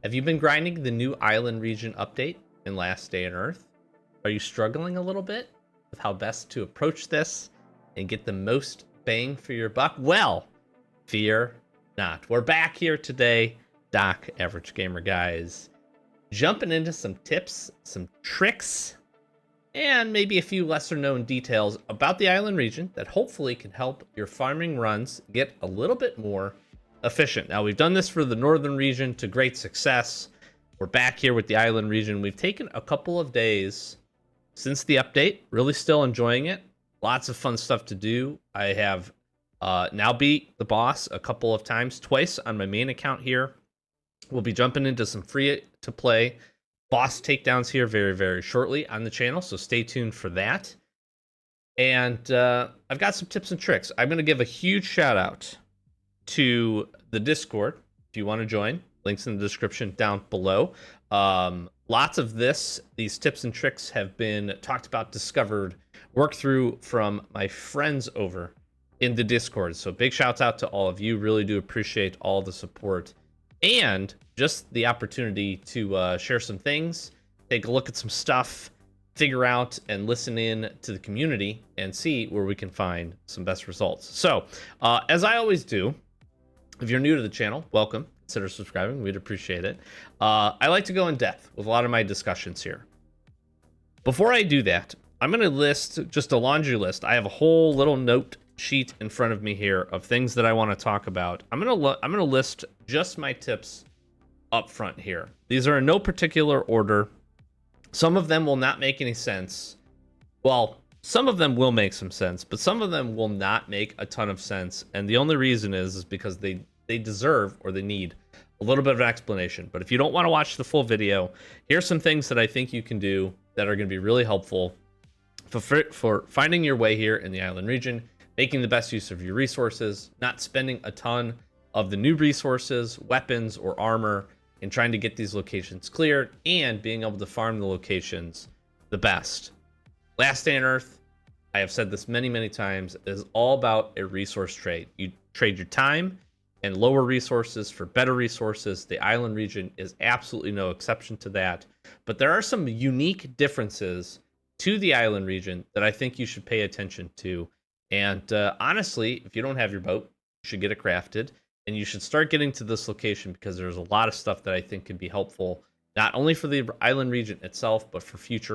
Have you been grinding the new island region update in Last Day on Earth? Are you struggling a little bit with how best to approach this and get the most bang for your buck? Well, fear not. We're back here today, Doc Average Gamer guys, jumping into some tips, some tricks, and maybe a few lesser known details about the island region that hopefully can help your farming runs get a little bit more efficient. Now, we've done this for the northern region to great success. We're back here with the island region. We've taken a couple of days since the update, really still enjoying it. Lots of fun stuff to do. I have now beat the boss a couple of times, twice on my main account here. We'll be jumping into some free to play boss takedowns here very, very shortly on the channel, so stay tuned for that. And I've got some tips and tricks. I'm going to give a huge shout out to the Discord if you want to join. Links in the description down below. Lots of these tips and tricks have been talked about, discovered, worked through from my friends over in the Discord. So big shouts out to all of you. Really do appreciate all the support and just the opportunity to share some things, take a look at some stuff, figure out and listen in to the community and see where we can find some best results. So as I always do, if you're new to the channel, welcome. Consider subscribing. We'd appreciate it. I like to go in depth with a lot of my discussions here. Before I do that, I'm going to list just a laundry list. I have a whole little note sheet in front of me here of things that I want to talk about. I'm going to list just my tips up front here. These are in no particular order. Some of them will not make any sense. Well, some of them will make some sense, but some of them will not make a ton of sense. And the only reason is because they deserve or they need a little bit of an explanation. But if you don't want to watch the full video, here's some things that I think you can do that are going to be really helpful for finding your way here in the island region, making the best use of your resources, not spending a ton of the new resources, weapons, or armor in trying to get these locations cleared, and being able to farm the locations the best. Last Day on Earth, I have said this many, many times, is all about a resource trade. You trade your time and lower resources for better resources. The island region is absolutely no exception to that. But there are some unique differences to the island region that I think you should pay attention to. And honestly, if you don't have your boat, you should get it crafted. And you should start getting to this location because there's a lot of stuff that I think can be helpful, not only for the island region itself, but for future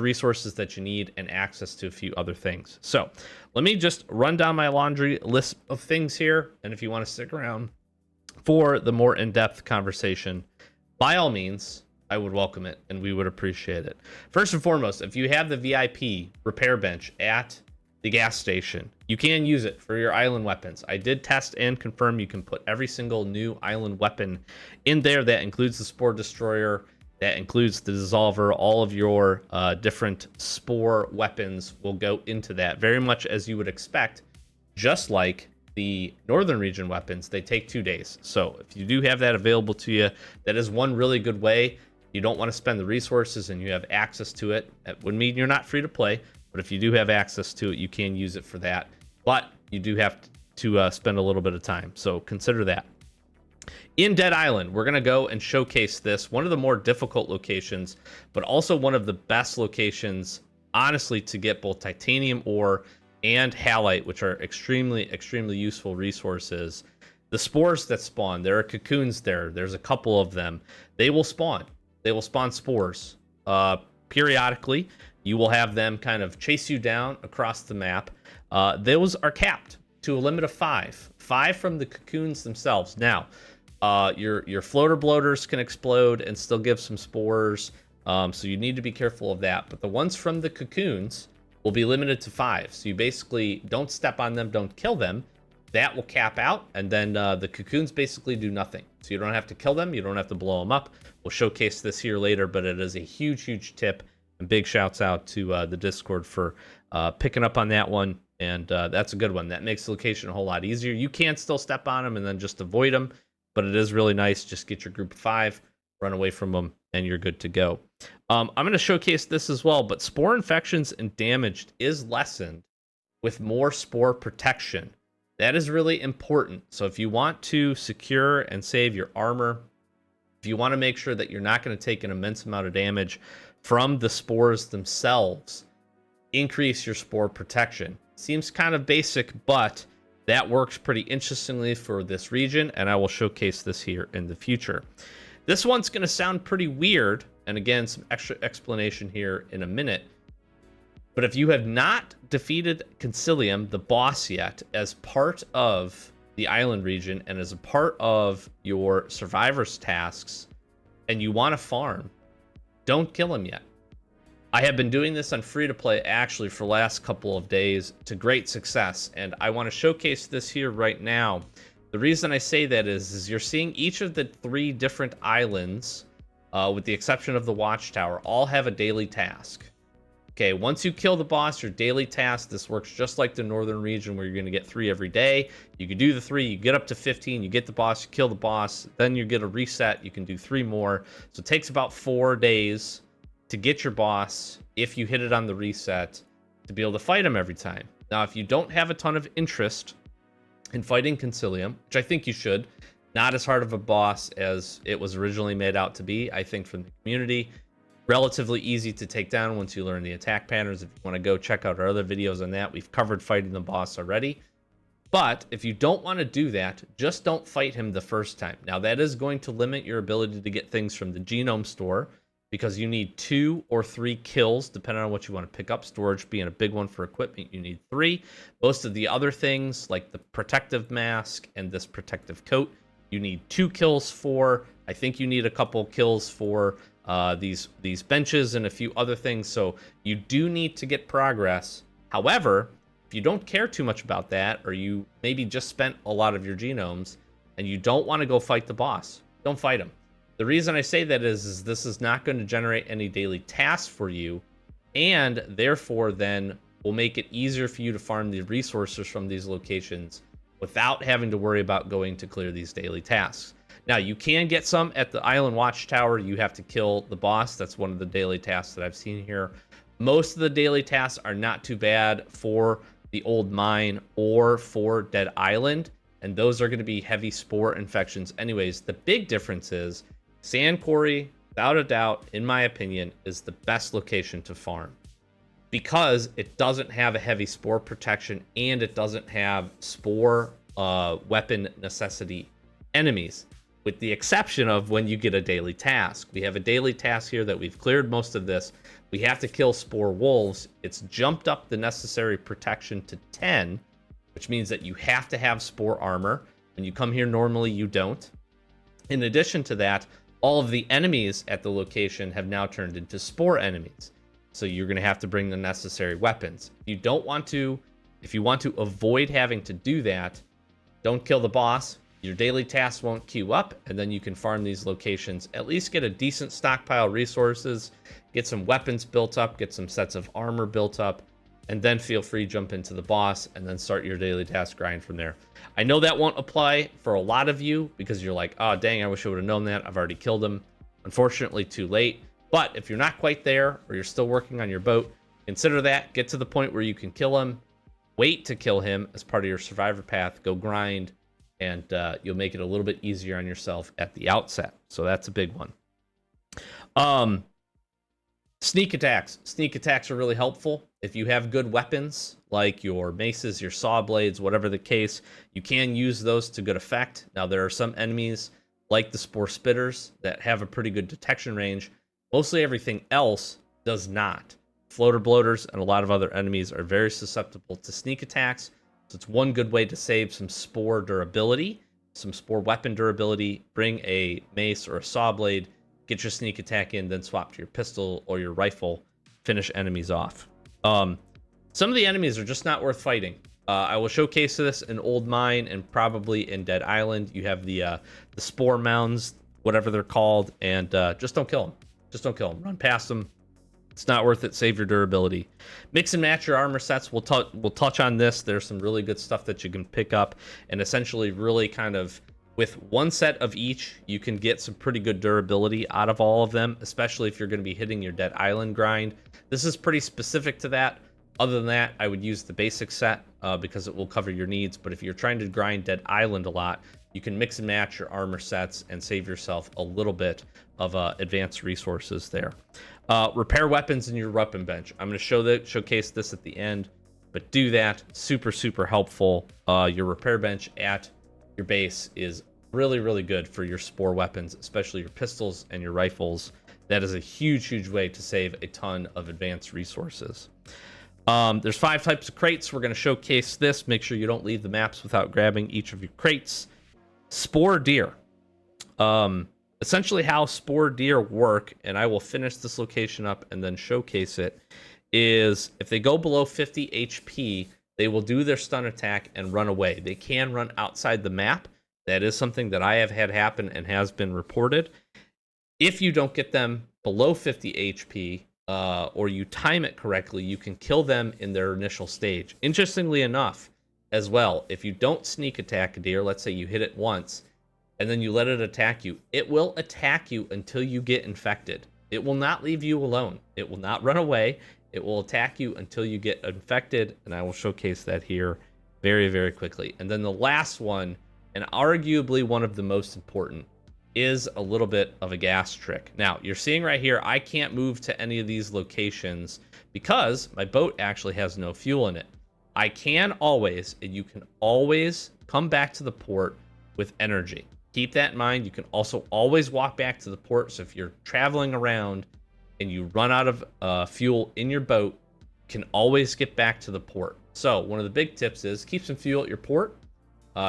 resources that you need and access to a few other things. So let me just run down my laundry list of things here. And if you want to stick around for the more in-depth conversation, by all means, I would welcome it and we would appreciate it. First and foremost, if you have the VIP repair bench at the gas station, you can use it for your island weapons. I did test and confirm you can put every single new island weapon in there. That includes the Spore Destroyer, that includes the Dissolver. All of your different Spore weapons will go into that, very much as you would expect. Just like the Northern Region weapons, they take 2 days. So if you do have that available to you, that is one really good way. You don't want to spend the resources and you have access to it. That would mean you're not free to play, but if you do have access to it, you can use it for that. But you do have to spend a little bit of time. So consider that. In Dead Island, we're going to go and showcase this. One of the more difficult locations, but also one of the best locations, honestly, to get both titanium ore and halite, which are extremely, extremely useful resources. The spores that spawn, there are cocoons there. There's a couple of them. They will spawn. They will spawn spores periodically. You will have them kind of chase you down across the map. Those are capped to a limit of 5. 5 from the cocoons themselves. Now, your floater bloaters can explode and still give some spores, so you need to be careful of that. But the ones from the cocoons will be limited to 5. So you basically don't step on them, don't kill them. That will cap out, and then the cocoons basically do nothing. So you don't have to kill them, you don't have to blow them up. We'll showcase this here later, but it is a huge, huge tip. And big shouts out to the Discord for picking up on that one. And that's a good one. That makes the location a whole lot easier. You can still step on them and then just avoid them, but it is really nice. Just get your group of 5, run away from them, and you're good to go. I'm going to showcase this as well, but spore infections and damage is lessened with more spore protection. That is really important. So if you want to secure and save your armor, if you want to make sure that you're not going to take an immense amount of damage from the spores themselves, increase your spore protection. Seems kind of basic, but that works pretty interestingly for this region, and I will showcase this here in the future. This one's going to sound pretty weird, and again, some extra explanation here in a minute. But if you have not defeated Concilium, the boss, yet, as part of the island region and as a part of your survivors tasks, and you want to farm, don't kill him yet. I have been doing this on free to play actually for the last couple of days to great success, and I want to showcase this here right now. The reason I say that is you're seeing each of the 3 different islands, with the exception of the Watchtower, all have a daily task. Okay, once you kill the boss, your daily task, this works just like the northern region where you're going to get 3 every day. You can do the 3, you get up to 15, you get the boss, you kill the boss, then you get a reset, you can do 3 more. So it takes about 4 days to get your boss, if you hit it on the reset, to be able to fight him every time. Now, if you don't have a ton of interest in fighting Concilium, which I think you should, not as hard of a boss as it was originally made out to be, I think, from the community. Relatively easy to take down once you learn the attack patterns. If you want to go check out our other videos on that, we've covered fighting the boss already. But if you don't want to do that, just don't fight him the first time. Now, that is going to limit your ability to get things from the genome store, because you need 2 or 3 kills, depending on what you want to pick up. Storage being a big one for equipment, you need 3. Most of the other things, like the protective mask and this protective coat, you need 2 kills for. I think you need a couple kills for these benches and a few other things. So you do need to get progress. However, if you don't care too much about that, or you maybe just spent a lot of your genomes and you don't want to go fight the boss, don't fight him. The reason I say that is this is not going to generate any daily tasks for you, and therefore then will make it easier for you to farm the resources from these locations without having to worry about going to clear these daily tasks. Now, you can get some at the Island Watchtower. You have to kill the boss. That's one of the daily tasks that I've seen here. Most of the daily tasks are not too bad for the Old Mine or for Dead Island, and those are going to be heavy spore infections anyways. The big difference is Sand Quarry, without a doubt, in my opinion, is the best location to farm, because it doesn't have a heavy spore protection and it doesn't have spore weapon necessity enemies, with the exception of when you get a daily task. We have a daily task here that we've cleared most of this. We have to kill spore wolves. It's jumped up the necessary protection to 10, which means that you have to have spore armor. When you come here, normally you don't. In addition to that, all of the enemies at the location have now turned into spore enemies. So you're going to have to bring the necessary weapons. If you want to avoid having to do that, don't kill the boss. Your daily tasks won't queue up, and then you can farm these locations. At least get a decent stockpile of resources, get some weapons built up, get some sets of armor built up, and then feel free to jump into the boss and then start your daily task grind from there. I know that won't apply for a lot of you because you're like, oh, dang, I wish I would have known that. I've already killed him. Unfortunately, too late. But if you're not quite there, or you're still working on your boat, consider that. Get to the point where you can kill him. Wait to kill him as part of your survivor path. Go grind, and you'll make it a little bit easier on yourself at the outset. So that's a big one. Sneak attacks. Sneak attacks are really helpful. If you have good weapons, like your maces, your saw blades, whatever the case, you can use those to good effect. Now, there are some enemies, like the Spore Spitters, that have a pretty good detection range. Mostly everything else does not. Floater bloaters and a lot of other enemies are very susceptible to sneak attacks. So it's one good way to save some spore durability, some spore weapon durability. Bring a mace or a saw blade, get your sneak attack in, then swap to your pistol or your rifle, finish enemies off. Some of the enemies are just not worth fighting. I will showcase this in Old Mine and probably in Dead Island. You have the spore mounds, whatever they're called, and just don't kill them. Just don't kill them. Run past them. It's not worth it. Save your durability. Mix and match your armor sets. We'll touch on this. There's some really good stuff that you can pick up, and essentially really kind of with one set of each, you can get some pretty good durability out of all of them, especially if you're going to be hitting your Dead Island grind. This is pretty specific to that. Other than that, I would use the basic set because it will cover your needs. But if you're trying to grind Dead Island a lot, you can mix and match your armor sets and save yourself a little bit of advanced resources there. Repair weapons in your weapon bench. I'm going to showcase this at the end, but do that. Super, super helpful. Your repair bench at your base is really, really good for your spore weapons, especially your pistols and your rifles. That is a huge, huge way to save a ton of advanced resources. There's 5 types of crates. We're going to showcase this. Make sure you don't leave the maps without grabbing each of your crates. Spore deer. Essentially how spore deer work, and I will finish this location up and then showcase it, is if they go below 50 HP, they will do their stun attack and run away. They can run outside the map. That is something that I have had happen and has been reported. If you don't get them below 50 HP, or you time it correctly, you can kill them in their initial stage. Interestingly enough, as well, if you don't sneak attack a deer, let's say you hit it once, and then you let it attack you, it will attack you until you get infected. It will not leave you alone. It will not run away. It will attack you until you get infected, and I will showcase that here very, very quickly. And then the last one, and arguably one of the most important, is a little bit of a gas trick. Now, you're seeing right here, I can't move to any of these locations because my boat actually has no fuel in it. I can always, and you can always come back to the port with energy. Keep that in mind. You can also always walk back to the port. So if you're traveling around and you run out of fuel in your boat, you can always get back to the port. So one of the big tips is keep some fuel at your port.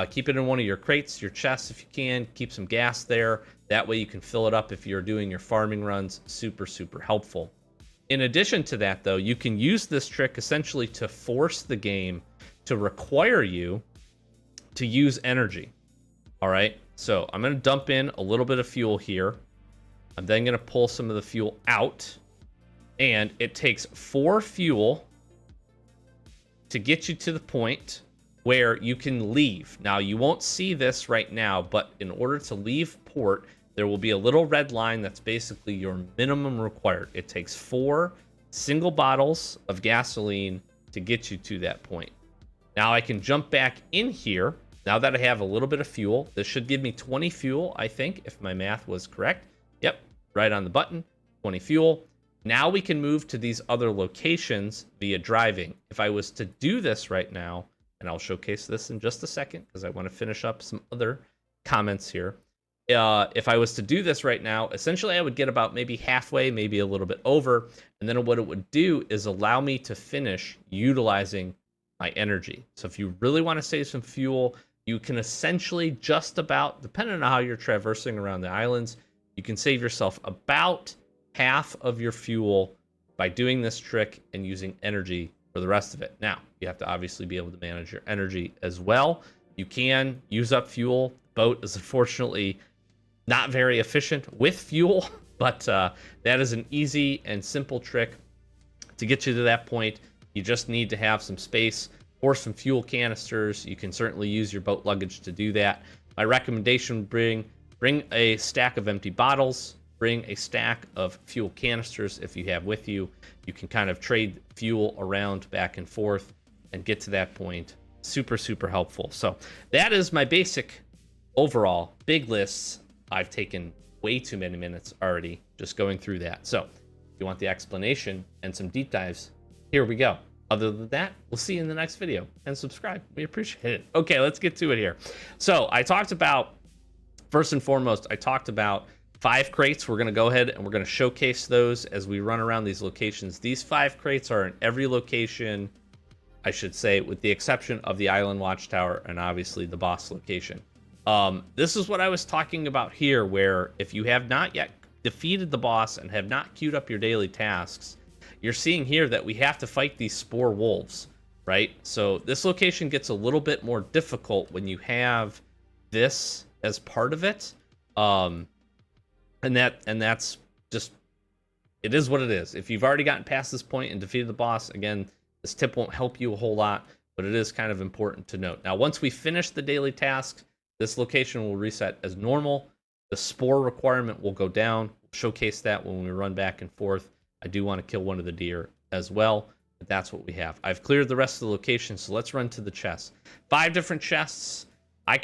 Keep it in one of your crates, your chests if you can. Keep some gas there. That way you can fill it up if you're doing your farming runs. Super, super helpful. In addition to that, though, you can use this trick essentially to force the game to require you to use energy. All right, so I'm going to dump in a little bit of fuel here. I'm then going to pull some of the fuel out. And it takes 4 fuel to get you to the point where you can leave. Now, you won't see this right now, but in order to leave port, there will be a little red line that's basically your minimum required. It takes 4 single bottles of gasoline to get you to that point. Now, I can jump back in here. Now that I have a little bit of fuel, this should give me 20 fuel, I think, if my math was correct. Yep, right on the button, 20 fuel. Now we can move to these other locations via driving. If I was to do this right now, and I'll showcase this in just a second because I want to finish up some other comments here. If I was to do this right now, essentially I would get about maybe halfway, maybe a little bit over. And then what it would do is allow me to finish utilizing my energy. So if you really want to save some fuel, you can essentially just about, depending on how you're traversing around the islands, you can save yourself about half of your fuel by doing this trick and using energy for the rest of it. Now, you have to obviously be able to manage your energy as well. You can use up fuel. Boat is unfortunately not very efficient with fuel, but that is an easy and simple trick to get you to that point. You just need to have some space or some fuel canisters. You can certainly use your boat luggage to do that. My recommendation, bring a stack of empty bottles, bring a stack of fuel canisters if you have with you. You can kind of trade fuel around back and forth and get to that point. Super, super helpful. So that is my basic overall big lists. I've taken way too many minutes already just going through that. So if you want the explanation and some deep dives, here we go. Other than that, we'll see you in the next video, and subscribe. We appreciate it. Okay, let's get to it here. So I talked about, first and foremost, I talked about 5 crates. We're going to go ahead and we're going to showcase those as we run around these locations. These 5 crates are in every location, I should say, with the exception of the Island Watchtower and obviously the boss location. This is what I was talking about here, where if you have not yet defeated the boss and have not queued up your daily tasks, you're seeing here that we have to fight these spore wolves, right? So this location gets a little bit more difficult when you have this as part of it. And that's just, it is what it is. If you've already gotten past this point and defeated the boss, again, this tip won't help you a whole lot, but it is kind of important to note. Now, once we finish the daily tasks, this location will reset as normal. The spore requirement will go down. We'll showcase that when we run back and forth. I do want to kill one of the deer as well. but that's what we have. I've cleared the rest of the locations, so let's run to the chests. 5 different chests. I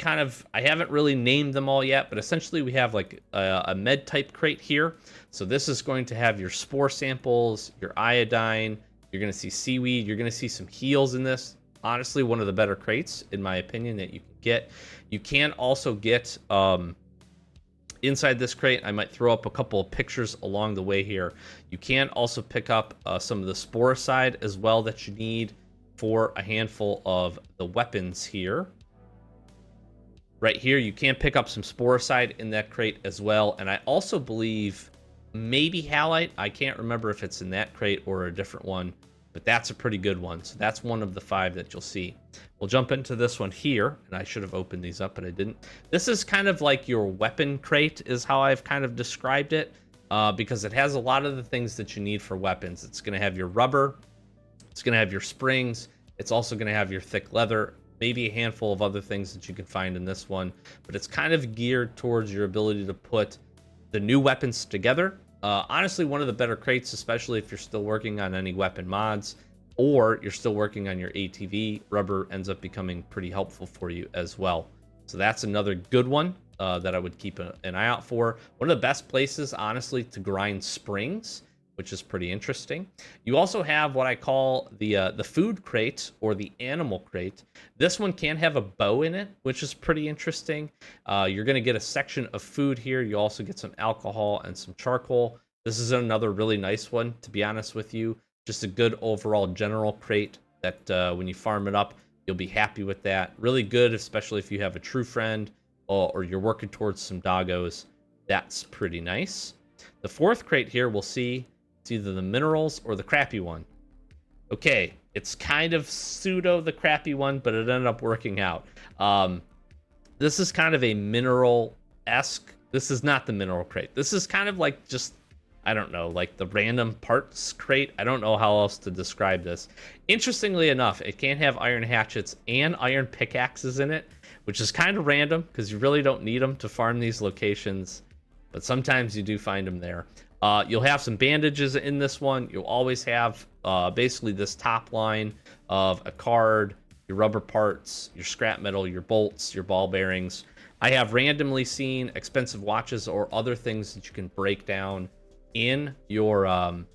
haven't really named them all yet, but essentially we have like a med type crate here. So this is going to have your spore samples, your iodine, you're going to see seaweed, you're going to see some heals in this. Honestly, one of the better crates, in my opinion, that you can get. You can also get, inside this crate, I might throw up a couple of pictures along the way here. You can also pick up some of the Sporicide as well that you need for a handful of the weapons here. Right here, you can pick up some Sporicide in that crate as well. And I also believe maybe Halite. I can't remember if it's in that crate or a different one, but that's a pretty good one. So that's one of the 5 that you'll see. We'll jump into this one here, and I should have opened these up, but I didn't. This is kind of like your weapon crate is how I've kind of described it, because it has a lot of the things that you need for weapons. It's going to have your rubber. It's going to have your springs. It's also going to have your thick leather, maybe a handful of other things that you can find in this one, but it's kind of geared towards your ability to put the new weapons together. Honestly, one of the better crates, especially if you're still working on any weapon mods or you're still working on your ATV. Rubber ends up becoming pretty helpful for you as well. So that's another good one that I would keep an eye out for. One of the best places, honestly, to grind springs, which is pretty interesting. You also have what I call the food crate or the animal crate. This one can have a bow in it, which is pretty interesting. You're going to get a section of food here. You also get some alcohol and some charcoal. This is another really nice one, to be honest with you. Just a good overall general crate that when you farm it up, you'll be happy with that. Really good, especially if you have a true friend or you're working towards some doggos. That's pretty nice. The 4th crate here, we'll see. It's either the minerals or the crappy one. Okay, it's kind of pseudo the crappy one, but it ended up working out. This is kind of a mineral-esque. This is not the mineral crate. This is kind of like just, I don't know, like the random parts crate. I don't know how else to describe this. Interestingly enough, it can have iron hatchets and iron pickaxes in it, which is kind of random because you really don't need them to farm these locations, but sometimes you do find them there. You'll have some bandages in this one. You'll always have basically this top line of a card, your rubber parts, your scrap metal, your bolts, your ball bearings. I have randomly seen expensive watches or other things that you can break down in your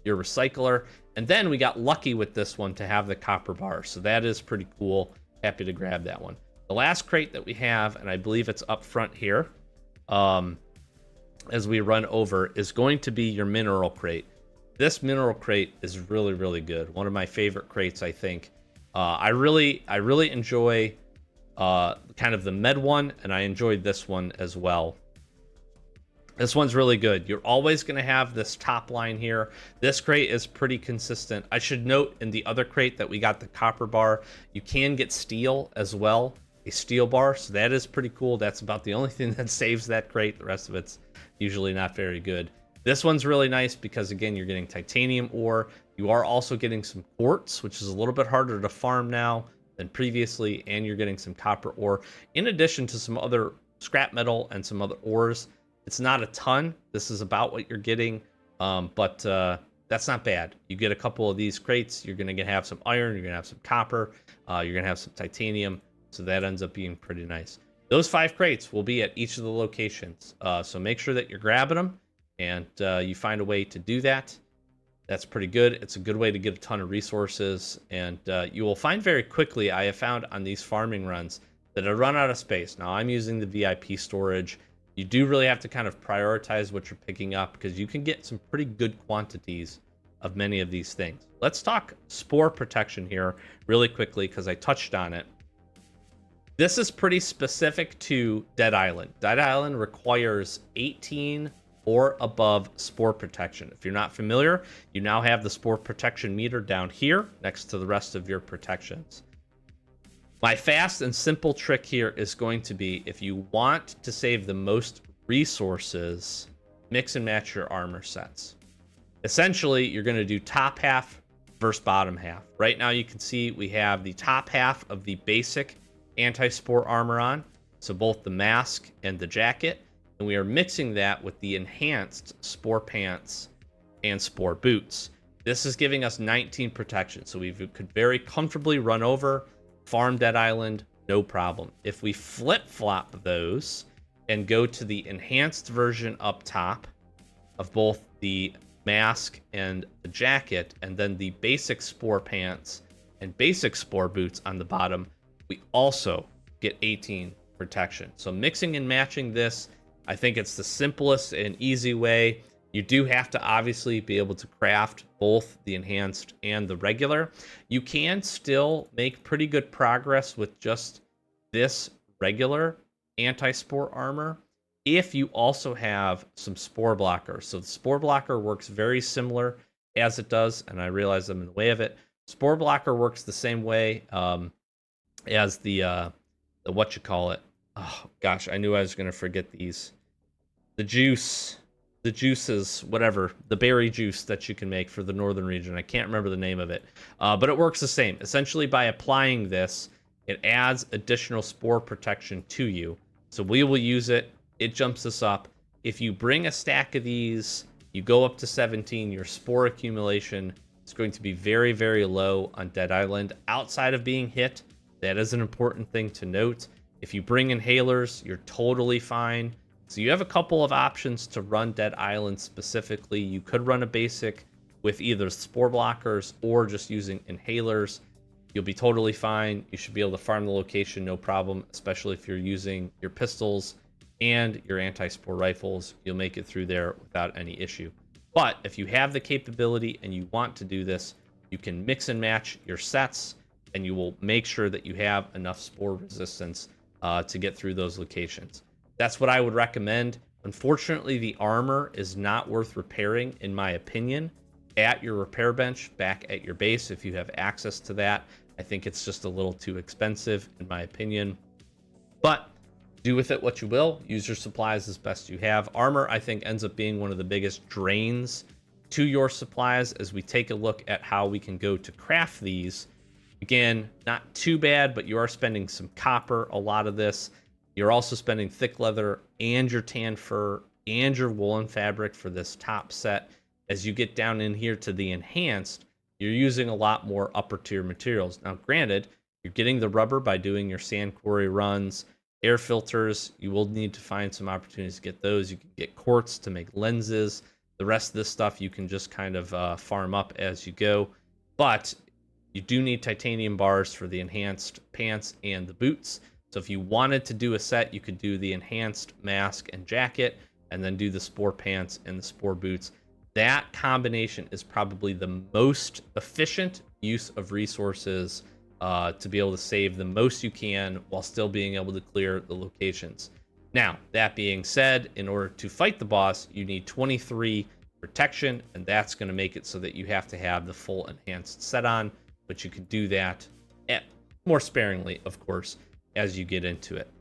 recycler. And then we got lucky with this one to have the copper bar. So that is pretty cool. Happy to grab that one. The last crate that we have, and I believe it's up front here, as we run over, is going to be your mineral crate. This mineral crate is really, really good. One of my favorite crates, I think. I really enjoy kind of the med one, and I enjoyed this one as well. This one's really good. You're always going to have this top line here. This crate is pretty consistent. I should note in the other crate that we got the copper bar, you can get steel as well, a steel bar. So that is pretty cool. That's about the only thing that saves that crate. The rest of it's usually not very good. This one's really nice because, again, you're getting titanium ore. You are also getting some quartz, which is a little bit harder to farm now than previously, and you're getting some copper ore, in addition to some other scrap metal and some other ores. It's not a ton. This is about what you're getting, but that's not bad. You get a couple of these crates, you're going to have some iron, you're going to have some copper, you're going to have some titanium, so that ends up being pretty nice. Those 5 crates will be at each of the locations, so make sure that you're grabbing them, and you find a way to do that. That's pretty good. It's a good way to get a ton of resources, and you will find very quickly, I have found on these farming runs, that I run out of space. Now, I'm using the VIP storage. You do really have to kind of prioritize what you're picking up because you can get some pretty good quantities of many of these things. Let's talk spore protection here really quickly because I touched on it. This is pretty specific to Dead Island. Dead Island requires 18 or above spore protection. If you're not familiar, you now have the spore protection meter down here next to the rest of your protections. My fast and simple trick here is going to be, if you want to save the most resources, mix and match your armor sets. Essentially, you're going to do top half versus bottom half. Right now, you can see we have the top half of the basic anti-spore armor on, so both the mask and the jacket, and we are mixing that with the enhanced spore pants and spore boots. This is giving us 19 protection, so we could very comfortably run over, farm Dead Island, no problem. If we flip-flop those and go to the enhanced version up top of both the mask and the jacket, and then the basic spore pants and basic spore boots on the bottom, we also get 18 protection. So mixing and matching this, I think it's the simplest and easy way. You do have to obviously be able to craft both the enhanced and the regular. You can still make pretty good progress with just this regular anti-spore armor if you also have some spore blocker. So the spore blocker works very similar as it does, and I realize I'm in the way of it. Spore blocker works the same way as the what you call it. Oh gosh, I knew I was gonna forget these. The juices, whatever, the berry juice that you can make for the northern region. I can't remember the name of it, but it works the same. Essentially, by applying this, it adds additional spore protection to you. So we will use it. It jumps us up. If you bring a stack of these, you go up to 17, your spore accumulation is going to be very, very low on Dead Island. Outside of being hit, that is an important thing to note. If you bring inhalers, you're totally fine. So you have a couple of options to run Dead Island specifically. You could run a basic with either spore blockers or just using inhalers. You'll be totally fine. You should be able to farm the location, no problem, especially if you're using your pistols and your anti-spore rifles. You'll make it through there without any issue. But if you have the capability and you want to do this, you can mix and match your sets, and you will make sure that you have enough spore resistance to get through those locations. That's what I would recommend. Unfortunately, the armor is not worth repairing, in my opinion, at your repair bench back at your base if you have access to that. I think it's just a little too expensive, in my opinion. But do with it what you will. Use your supplies as best you have. Armor, I think, ends up being one of the biggest drains to your supplies as we take a look at how we can go to craft these. Again, not too bad, but you are spending some copper, a lot of this. You're also spending thick leather and your tan fur and your woolen fabric for this top set. As you get down in here to the enhanced, you're using a lot more upper tier materials. Now, granted, you're getting the rubber by doing your sand quarry runs, air filters. You will need to find some opportunities to get those. You can get quartz to make lenses. The rest of this stuff you can just kind of farm up as you go. But you do need titanium bars for the enhanced pants and the boots. So if you wanted to do a set, you could do the enhanced mask and jacket, and then do the spore pants and the spore boots. That combination is probably the most efficient use of resources to be able to save the most you can while still being able to clear the locations. Now, that being said, in order to fight the boss, you need 23 protection, and that's going to make it so that you have to have the full enhanced set on, but you can do that more sparingly, of course, as you get into it.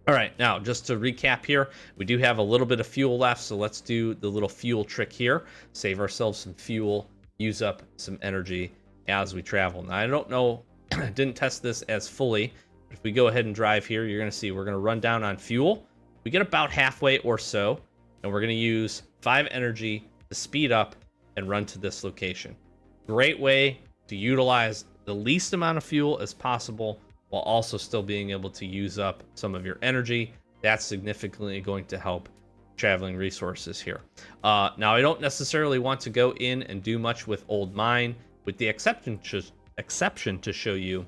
All right, now just to recap here, we do have a little bit of fuel left, so let's do the little fuel trick here. Save ourselves some fuel, use up some energy as we travel. Now, I don't know, didn't test this as fully, but if we go ahead and drive here, you're going to see we're going to run down on fuel. We get about halfway or so, and we're going to use 5 energy to speed up and run to this location. Great way to utilize the least amount of fuel as possible while also still being able to use up some of your energy. That's significantly going to help traveling resources here. Now, I don't necessarily want to go in and do much with Old Mine, with the exception to show you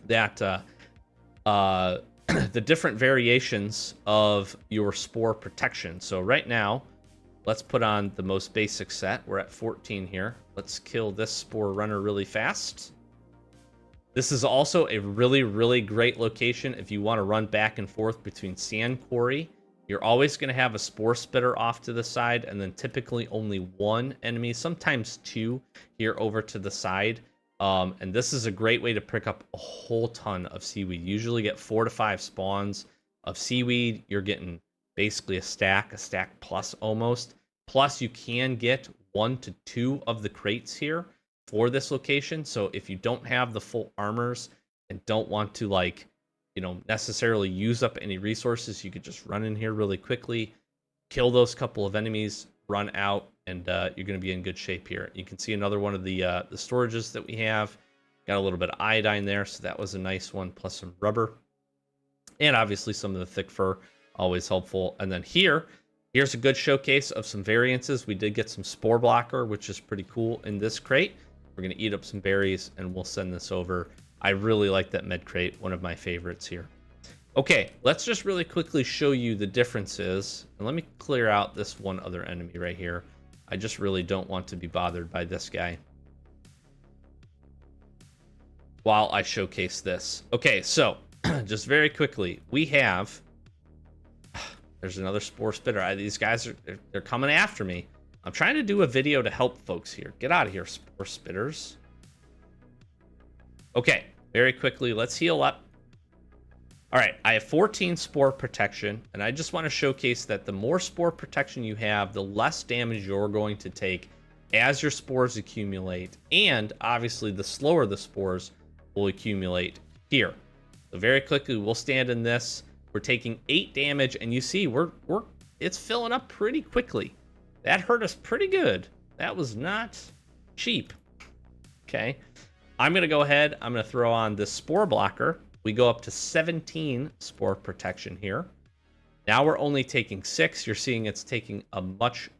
that the different variations of your spore protection. So right now, let's put on the most basic set. We're at 14 here. Let's kill this spore runner really fast. This is also a really, really great location if you want to run back and forth between Sand Quarry. You're always going to have a spore spitter off to the side, and then typically only one enemy, sometimes two, here over to the side. And this is a great way to pick up a whole ton of seaweed. You usually get 4 to 5 spawns of seaweed. You're getting basically a stack plus almost. Plus, you can get 1 to 2 of the crates here for this location. So if you don't have the full armors and don't want to, like, you know, necessarily use up any resources, you could just run in here really quickly, kill those couple of enemies, run out, and you're going to be in good shape here. You can see another one of the storages that we have. Got a little bit of iodine there, so that was a nice one, plus some rubber. And obviously some of the thick fur, always helpful. And then here's a good showcase of some variances. We did get some spore blocker, which is pretty cool in this crate. We're going to eat up some berries, and we'll send this over. I really like that med crate, one of my favorites here. Okay, let's just really quickly show you the differences. And let me clear out this one other enemy right here. I just really don't want to be bothered by this guy while I showcase this. Okay, so just very quickly, we have... There's another spore spitter. These guys they're coming after me. I'm trying to do a video to help folks here. Get out of here, spore spitters. Okay, very quickly, let's heal up. All right, I have 14 spore protection, and I just want to showcase that the more spore protection you have, the less damage you're going to take as your spores accumulate, and obviously the slower the spores will accumulate here. So very quickly, we'll stand in this. We're taking 8 damage, and you see it's filling up pretty quickly. That hurt us pretty good. That was not cheap. Okay, I'm gonna go ahead. I'm gonna throw on this spore blocker. We go up to 17 spore protection here. Now we're only taking 6. You're seeing it's taking a much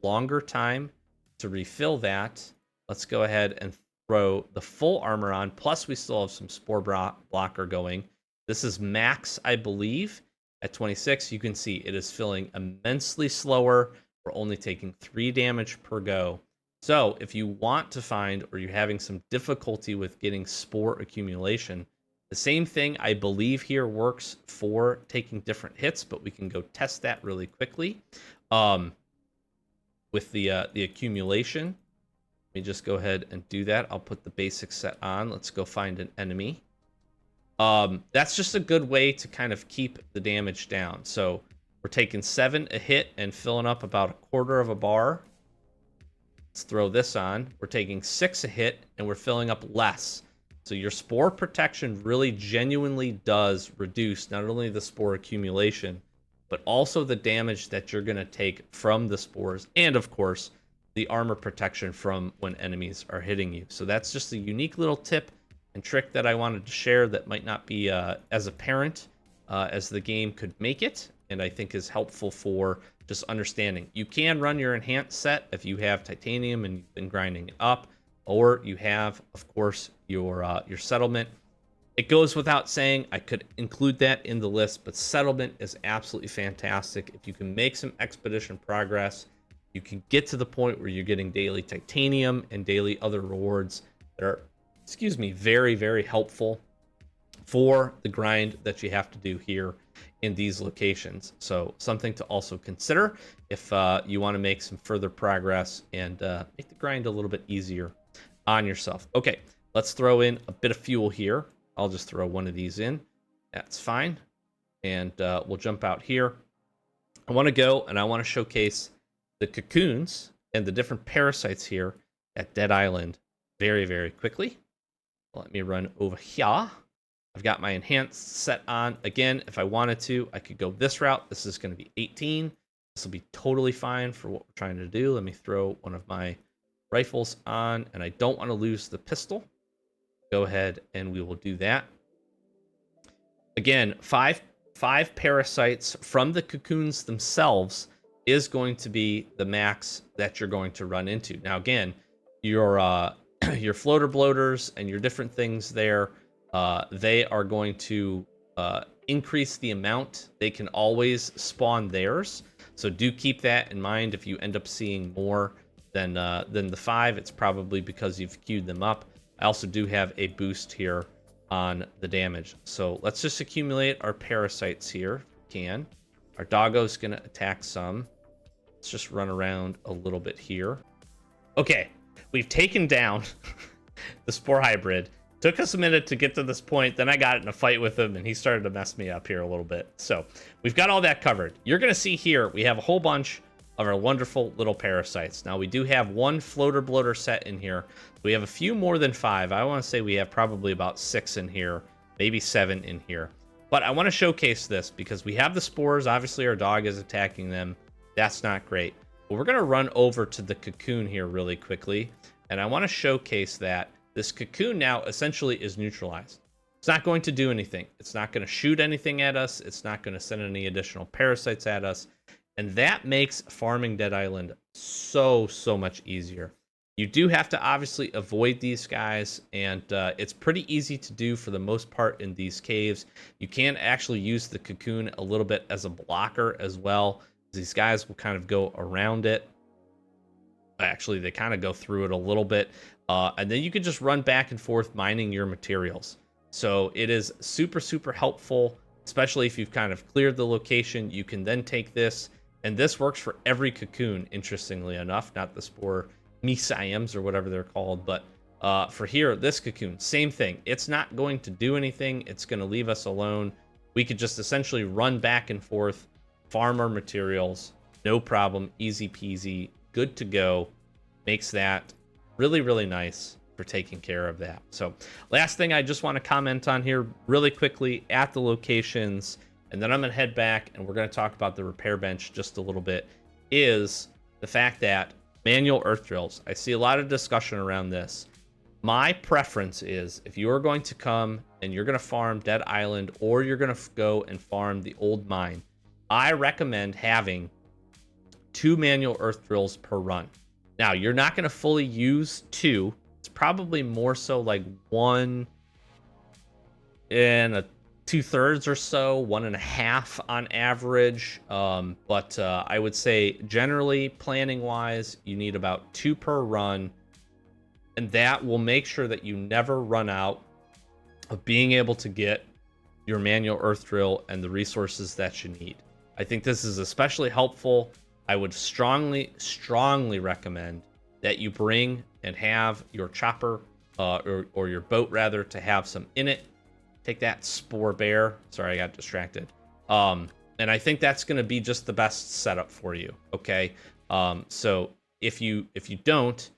longer time to refill that. Let's go ahead and throw the full armor on. Plus, we still have some spore blocker going. This is max, I believe, at 26. You can see it is filling immensely slower. We're only taking 3 damage per go. So if you want to find, or you're having some difficulty with getting spore accumulation, the same thing I believe here works for taking different hits, but we can go test that really quickly. With the accumulation, let me just go ahead and do that. I'll put the basic set on. Let's go find an enemy. That's just a good way to kind of keep the damage down. So we're taking 7 a hit and filling up about 1/4 of a bar. Let's throw this on. We're taking 6 a hit and we're filling up less. So your spore protection really genuinely does reduce not only the spore accumulation, but also the damage that you're going to take from the spores, and of course, the armor protection from when enemies are hitting you. So that's just a unique little tip and trick that I wanted to share that might not be as apparent as the game could make it, and I think is helpful for just understanding. You can run your enhanced set if you have titanium and you've been grinding it up, or you have, of course, your settlement. It goes without saying, I could include that in the list, but settlement is absolutely fantastic. If you can make some expedition progress, you can get to the point where you're getting daily titanium and daily other rewards that are, very, very helpful for the grind that you have to do here in these locations. So something to also consider if you want to make some further progress and make the grind a little bit easier on yourself. Okay, let's throw in a bit of fuel here. I'll just throw one of these in. That's fine. And we'll jump out here. I want to go and I want to showcase the cocoons and the different parasites here at Dead Island very, very quickly. Let me run over here. I've got my enhanced set on. Again, if I wanted to, I could go this route. This is going to be 18. This will be totally fine for what we're trying to do. Let me throw one of my rifles on, and I don't want to lose the pistol. Go ahead and we will do that. Again, five parasites from the cocoons themselves is going to be the max that you're going to run into. Now, again, your floater bloaters and your different things there, they are going to increase the amount. They can always spawn theirs, so do keep that in mind. If you end up seeing more than the 5, it's probably because you've queued them up. I also do have a boost here on the damage. So let's just accumulate our parasites here if we can. Our doggo's gonna attack some. Let's just run around a little bit here. Okay, we've taken down the spore hybrid. Took us a minute to get to this point, then I got in a fight with him and he started to mess me up here a little bit. So we've got all that covered. You're gonna see here, we have a whole bunch of our wonderful little parasites. Now we do have 1 floater bloater set in here. We have a few more than 5. I want to say we have probably about 6 in here, maybe 7 in here. But I want to showcase this because we have the spores. Obviously our dog is attacking them. That's not great. But we're going to run over to the cocoon here really quickly. And I want to showcase that this cocoon now essentially is neutralized. It's not going to do anything. It's not going to shoot anything at us. It's not going to send any additional parasites at us. And that makes farming Dead Island so much easier. You do have to obviously avoid these guys, and it's pretty easy to do for the most part in these caves. You can actually use the cocoon a little bit as a blocker as well. These guys will kind of go around it. Actually, they kind of go through it a little bit. And then you can just run back and forth mining your materials. So it is super helpful, especially if you've kind of cleared the location. You can then take this, and this works for every cocoon, interestingly enough, not the spore mesaiums or whatever they're called, but for here, this cocoon, same thing. It's not going to do anything. It's going to leave us alone. We could just essentially run back and forth, farm our materials, no problem, easy peasy, good to go. Makes that really nice for taking care of that. So last thing I just want to comment on here really quickly at the locations, and then I'm going to head back and we're going to talk about the repair bench just a little bit, is the fact that manual earth drills. I see a lot of discussion around this. My preference is if you are going to come and you're going to farm Dead Island, or you're going to go and farm the old mine, I recommend having 2 manual earth drills per run. Now, you're not going to fully use 2. It's probably more so like 1 and 2/3 or so, 1.5 on average. But I would say generally, planning wise, you need about 2 per run, and that will make sure that you never run out of being able to get your manual earth drill and the resources that you need. I think this is especially helpful. I would strongly recommend that you bring and have your chopper or your boat rather to have some in it. Take that, Spore Bear. Sorry, I got distracted. And I think that's going to be just the best setup for you. Okay. So if you don't,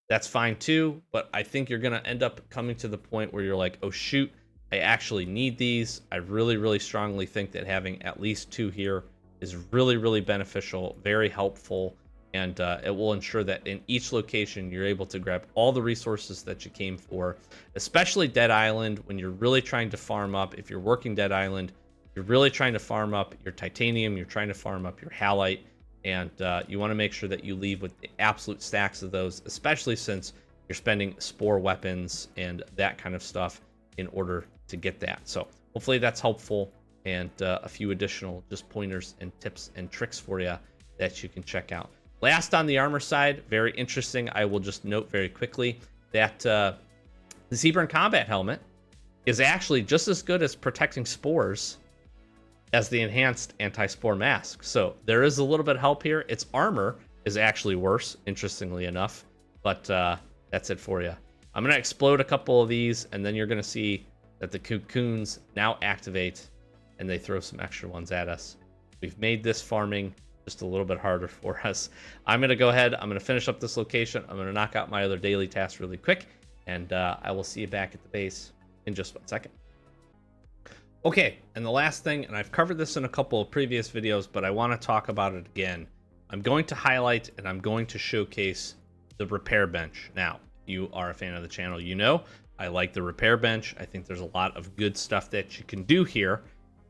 that's fine too. But I think you're going to end up coming to the point where you're like, oh shoot, I actually need these. I really strongly think that having at least 2 here is really beneficial, very helpful, and it will ensure that in each location you're able to grab all the resources that you came for, especially Dead Island when you're really trying to farm up. If you're working Dead Island, you're really trying to farm up your titanium, you're trying to farm up your halite, and you want to make sure that you leave with the absolute stacks of those, especially since you're spending spore weapons and that kind of stuff in order to get that. So hopefully that's helpful, and a few additional just pointers and tips and tricks for you that you can check out. Last on the armor side, very interesting. I will just note very quickly that the Seaburn Combat Helmet is actually just as good as protecting spores as the enhanced anti-spore mask. So there is a little bit of help here. Its armor is actually worse, interestingly enough, but that's it for you. I'm going to explode a couple of these, and then you're going to see that the cocoons now activate, and they throw some extra ones at us. We've made this farming just a little bit harder for us. I'm going to go ahead. I'm going to finish up this location. I'm going to knock out my other daily tasks really quick, and I will see you back at the base in just 1 second. Okay, and the last thing, and I've covered this in a couple of previous videos, but I want to talk about it again. I'm going to highlight and I'm going to showcase the repair bench. Now, you are a fan of the channel, you know I like the repair bench. I think there's a lot of good stuff that you can do here.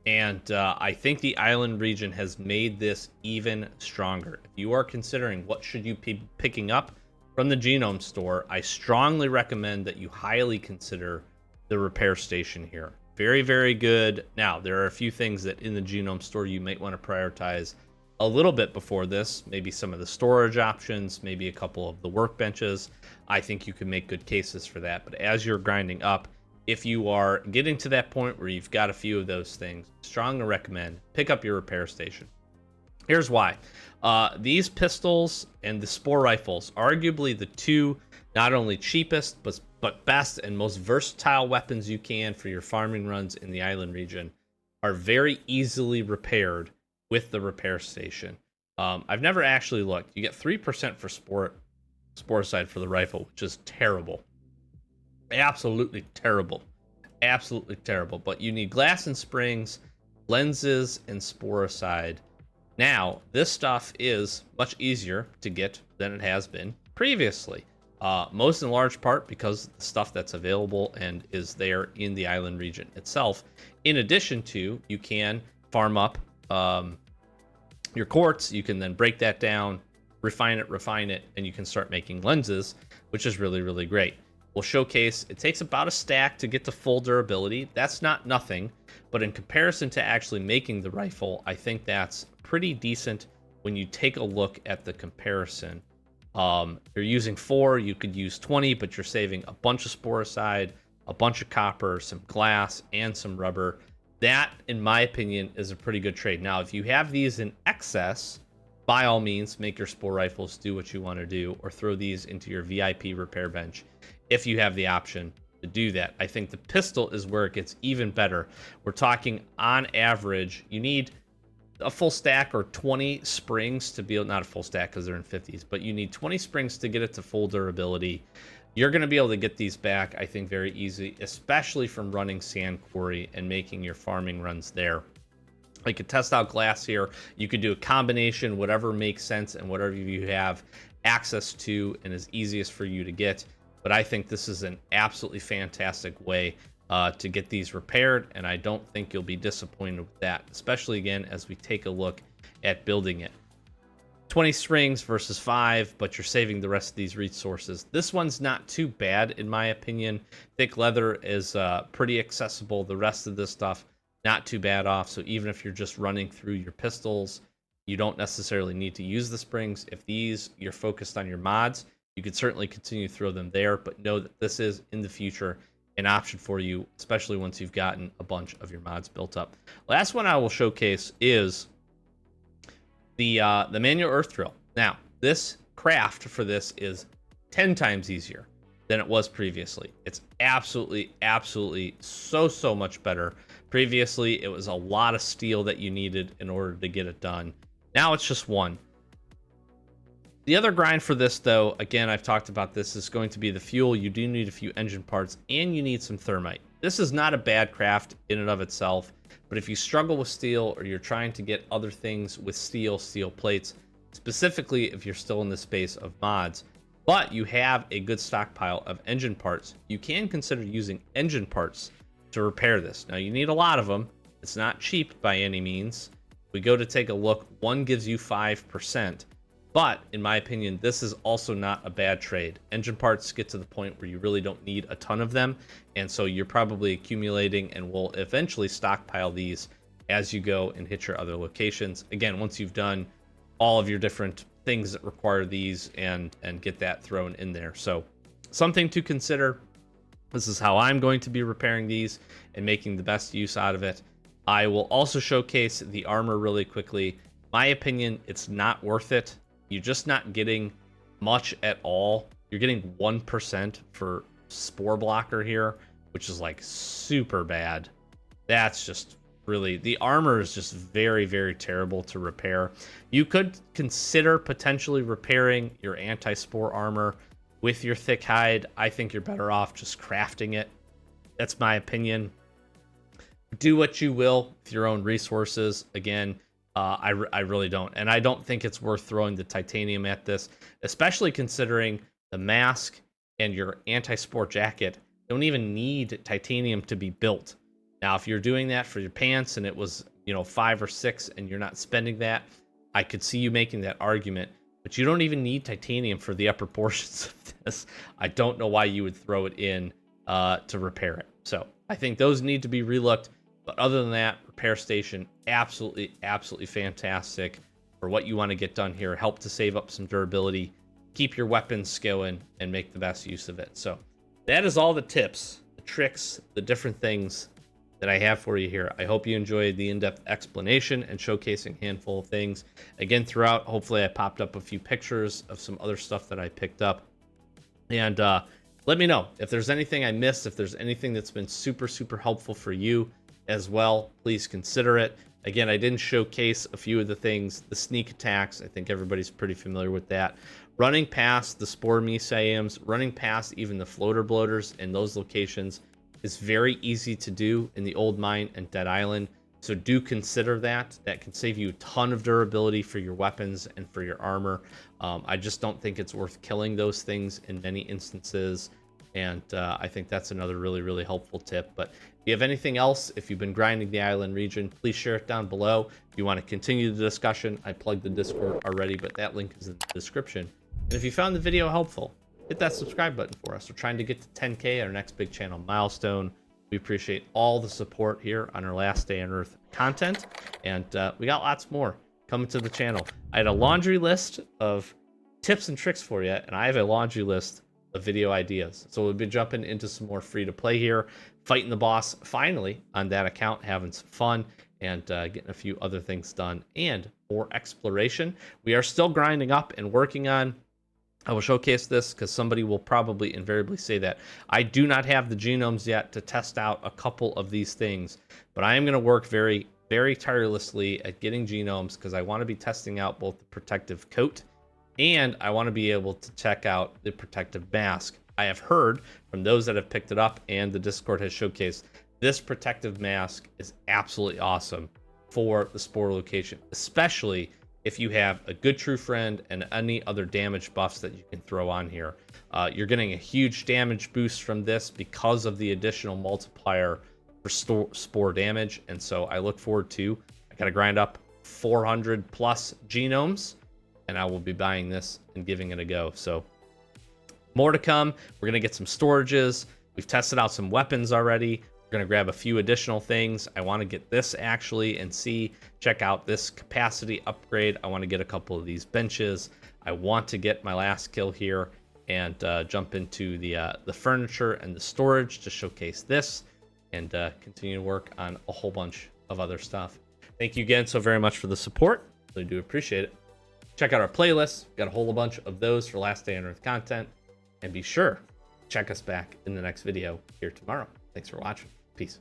And I think the island region has made this even stronger. If you are considering what should you be picking up from the Genome Store, I strongly recommend that you highly consider the repair station here. Very good. Now, there are a few things that in the Genome Store you might want to prioritize a little bit before this. Maybe some of the storage options, maybe a couple of the workbenches. I think you can make good cases for that. But as you're grinding up, if you are getting to that point where you've got a few of those things, strongly recommend pick up your repair station. Here's why. These pistols and the spore rifles, arguably the two not only cheapest, but best and most versatile weapons you can for your farming runs in the island region, are very easily repaired with the repair station. I've never actually looked. You get 3% for spore side for the rifle, which is terrible. Absolutely terrible. But you need glass and springs, lenses, and sporicide. Now, this stuff is much easier to get than it has been previously. Most in large part because the stuff that's available and is there in the island region itself. In addition to, you can farm up your quartz. You can then break that down, refine it, and you can start making lenses, which is really, really great. We'll showcase, it takes about a stack to get to full durability. That's not nothing, but in comparison to actually making the rifle, I think that's pretty decent when you take a look at the comparison. You're using 4, you could use 20, but you're saving a bunch of sporicide, a bunch of copper, some glass, and some rubber. That, in my opinion, is a pretty good trade. Now, if you have these in excess, by all means, make your spore rifles do what you want to do, or throw these into your VIP repair bench if you have the option to do that. I think the pistol is where it gets even better. We're talking on average, you need a full stack or 20 springs to be able, not a full stack because they're in 50s, but you need 20 springs to get it to full durability. You're going to be able to get these back, I think, very easy, especially from running Sand Quarry and making your farming runs there. I could test out glass here. You could do a combination, whatever makes sense and whatever you have access to and is easiest for you to get. But I think this is an absolutely fantastic way to get these repaired, and I don't think you'll be disappointed with that, especially again as we take a look at building it. 20 springs versus 5, but you're saving the rest of these resources. This one's not too bad in my opinion. Thick leather is pretty accessible. The rest of this stuff, not too bad off. So even if you're just running through your pistols, you don't necessarily need to use the springs. If these, you're focused on your mods, you could certainly continue to throw them there, but know that this is in the future an option for you, especially once you've gotten a bunch of your mods built up. Last one I will showcase is the manual earth drill. Now, this craft for this is 10 times easier than it was previously. It's absolutely so much better. Previously, it was a lot of steel that you needed in order to get it done. Now it's just one. The other grind for this, though, again, I've talked about this, is going to be the fuel. You do need a few engine parts, and you need some thermite. This is not a bad craft in and of itself, but if you struggle with steel or you're trying to get other things with steel plates, specifically if you're still in the space of mods, but you have a good stockpile of engine parts, you can consider using engine parts to repair this. Now, you need a lot of them. It's not cheap by any means. We go to take a look. One gives you 5%. But in my opinion, this is also not a bad trade. Engine parts get to the point where you really don't need a ton of them. And so you're probably accumulating and will eventually stockpile these as you go and hit your other locations. Again, once you've done all of your different things that require these and get that thrown in there. So something to consider. This is how I'm going to be repairing these and making the best use out of it. I will also showcase the armor really quickly. My opinion, it's not worth it. You're just not getting much at all. You're getting 1% for spore blocker here, which is like super bad. That's just really, the armor is just very terrible to repair. You could consider potentially repairing your anti-spore armor with your thick hide. I think you're better off just crafting it. That's my opinion. Do what you will with your own resources. Again, I really don't. And I don't think it's worth throwing the titanium at this, especially considering the mask and your anti-spore jacket don't even need titanium to be built. Now, if you're doing that for your pants and it was, 5 or 6 and you're not spending that, I could see you making that argument, but you don't even need titanium for the upper portions of this. I don't know why you would throw it in to repair it. So I think those need to be relooked. But other than that, repair station, absolutely fantastic for what you want to get done here. Help to save up some durability, keep your weapons going, and make the best use of it. So that is all the tips, the tricks, the different things that I have for you here. I hope you enjoyed the in-depth explanation and showcasing a handful of things. Again, throughout, hopefully I popped up a few pictures of some other stuff that I picked up. And let me know if there's anything I missed, if there's anything that's been super helpful for you as well, please consider it. Again, I didn't showcase a few of the things, the sneak attacks. I think everybody's pretty familiar with that. Running past the spore mesaiums, running past even the floater bloaters in those locations is very easy to do in the old mine and Dead Island. So do consider that. That can save you a ton of durability for your weapons and for your armor. I just don't think it's worth killing those things in many instances. And I think that's another really, really helpful tip. But if you have anything else, if you've been grinding the island region, please share it down below. If you want to continue the discussion, I plugged the Discord already, but that link is in the description. And if you found the video helpful, hit that subscribe button for us. We're trying to get to 10K, our next big channel milestone. We appreciate all the support here on our Last Day on Earth content. And we got lots more coming to the channel. I had a laundry list of tips and tricks for you, and I have a laundry list of video ideas. So we'll be jumping into some more free to play here, fighting the boss finally on that account, having some fun, and getting a few other things done, and more exploration. We are still grinding up and working on. I will showcase this because somebody will probably invariably say that. I do not have the genomes yet to test out a couple of these things, but I am going to work very, very tirelessly at getting genomes because I want to be testing out both the protective coat and I want to be able to check out the protective mask. I have heard from those that have picked it up and the Discord has showcased this protective mask is absolutely awesome for the spore location, especially if you have a good true friend and any other damage buffs that you can throw on here. You're getting a huge damage boost from this because of the additional multiplier for spore damage. And so I look forward to, I gotta grind up 400 plus genomes and I will be buying this and giving it a go. So more to come. We're gonna get some storages. We've tested out some weapons already. Going to grab a few additional things. I want to get this actually and check out this capacity upgrade. I want to get a couple of these benches. I want to get my last kill here and jump into the furniture and the storage to showcase this and continue to work on a whole bunch of other stuff. Thank you again so very much for the support. Really do appreciate it. Check out our playlist. Got a whole bunch of those for Last Day on Earth content. And be sure to check us back in the next video here tomorrow. Thanks for watching. Peace.